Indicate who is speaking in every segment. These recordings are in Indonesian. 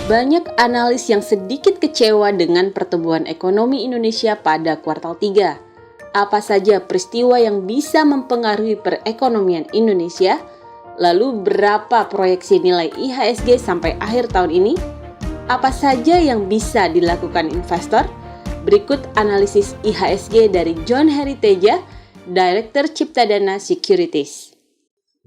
Speaker 1: Banyak analis yang sedikit kecewa dengan pertumbuhan ekonomi Indonesia pada kuartal 3. Apa saja peristiwa yang bisa mempengaruhi perekonomian Indonesia? Lalu berapa proyeksi nilai IHSG sampai akhir tahun ini? Apa saja yang bisa dilakukan investor? Berikut analisis IHSG dari John Harry Teja, Director Ciptadana Securities.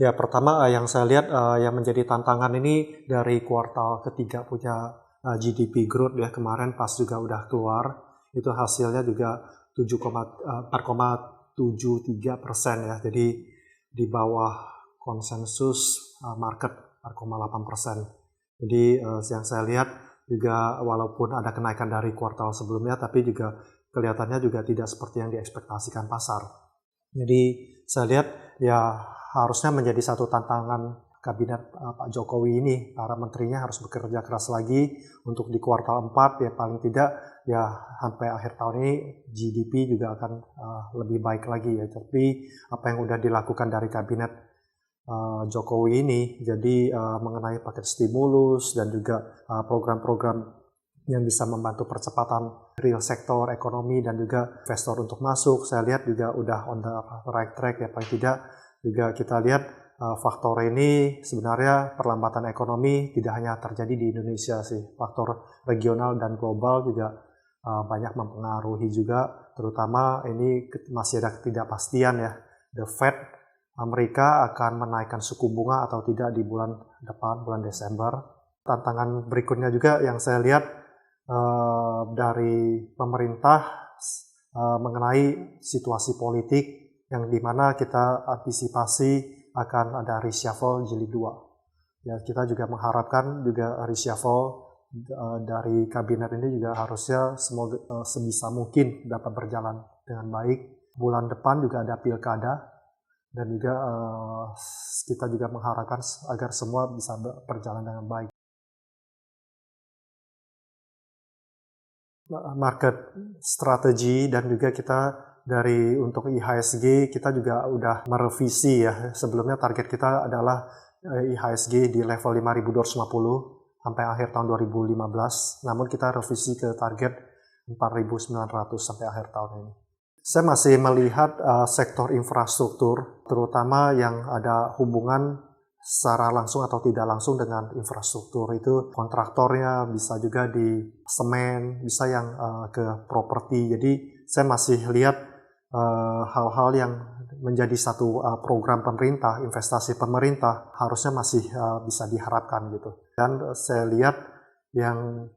Speaker 2: Ya, pertama yang saya lihat yang menjadi tantangan ini dari kuartal ketiga punya GDP growth ya, kemarin pas juga udah keluar, itu hasilnya juga 4,73% ya, jadi di bawah konsensus market 4,8%. Jadi yang saya lihat juga walaupun ada kenaikan dari kuartal sebelumnya, tapi juga kelihatannya juga tidak seperti yang diekspektasikan pasar. Jadi saya lihat ya harusnya menjadi satu tantangan kabinet Pak Jokowi ini, para menterinya harus bekerja keras lagi untuk di kuartal 4 ya, paling tidak ya sampai akhir tahun ini GDP juga akan lebih baik lagi ya. Tapi apa yang sudah dilakukan dari kabinet Jokowi ini, jadi mengenai paket stimulus dan juga program-program yang bisa membantu percepatan real sektor ekonomi dan juga investor untuk masuk, saya lihat juga udah on the right track ya. Paling tidak juga kita lihat faktor ini sebenarnya perlambatan ekonomi tidak hanya terjadi di Indonesia sih, faktor regional dan global juga banyak mempengaruhi juga, terutama ini masih ada ketidakpastian ya. The Fed Amerika akan menaikkan suku bunga atau tidak di bulan depan, bulan Desember. Tantangan berikutnya juga yang saya lihat dari pemerintah mengenai situasi politik yang dimana kita antisipasi akan ada reshuffle jilid 2. Ya, kita juga mengharapkan juga reshuffle dari kabinet ini juga harusnya semoga sebisa mungkin dapat berjalan dengan baik. Bulan depan juga ada pilkada dan juga kita juga mengharapkan agar semua bisa berjalan dengan baik. Market strategi dan juga kita dari untuk IHSG kita juga udah merevisi ya. Sebelumnya target kita adalah IHSG di level 5.250 sampai akhir tahun 2015. Namun kita revisi ke target 4.900 sampai akhir tahun ini. Saya masih melihat sektor infrastruktur, terutama yang ada hubungan secara langsung atau tidak langsung dengan infrastruktur, itu kontraktornya bisa juga di semen, bisa yang ke properti. Jadi saya masih lihat hal-hal yang menjadi satu program pemerintah, investasi pemerintah harusnya masih bisa diharapkan gitu. Dan saya lihat yang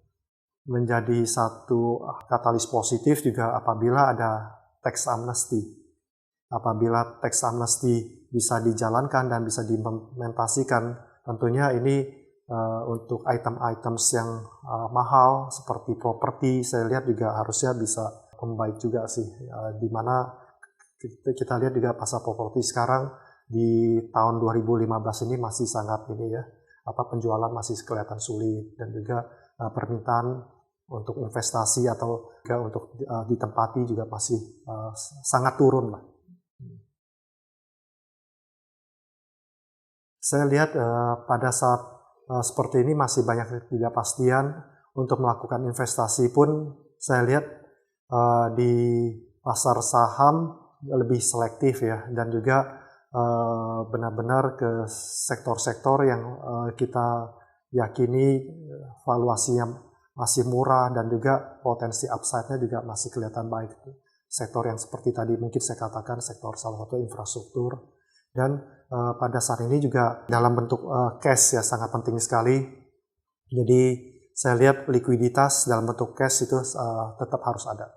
Speaker 2: menjadi satu katalis positif juga apabila ada tax amnesty. Apabila tax amnesty bisa dijalankan dan bisa diimplementasikan, tentunya ini untuk item-items yang mahal seperti properti, saya lihat juga harusnya bisa membaik juga sih. Di mana kita lihat juga pasar properti sekarang di tahun 2015 ini masih sangat ini ya, penjualan masih kelihatan sulit dan juga permintaan untuk investasi atau juga untuk ditempati juga masih sangat turun lah. Saya lihat pada saat seperti ini masih banyak ketidakpastian untuk melakukan investasi pun saya lihat di pasar saham lebih selektif ya, dan juga benar-benar ke sektor-sektor yang kita yakini valuasinya masih murah dan juga potensi upside-nya juga masih kelihatan baik. Sektor yang seperti tadi mungkin saya katakan sektor salah satu infrastruktur. Dan pada saat ini juga dalam bentuk cash ya sangat penting sekali. Jadi saya lihat likuiditas dalam bentuk cash itu tetap harus ada.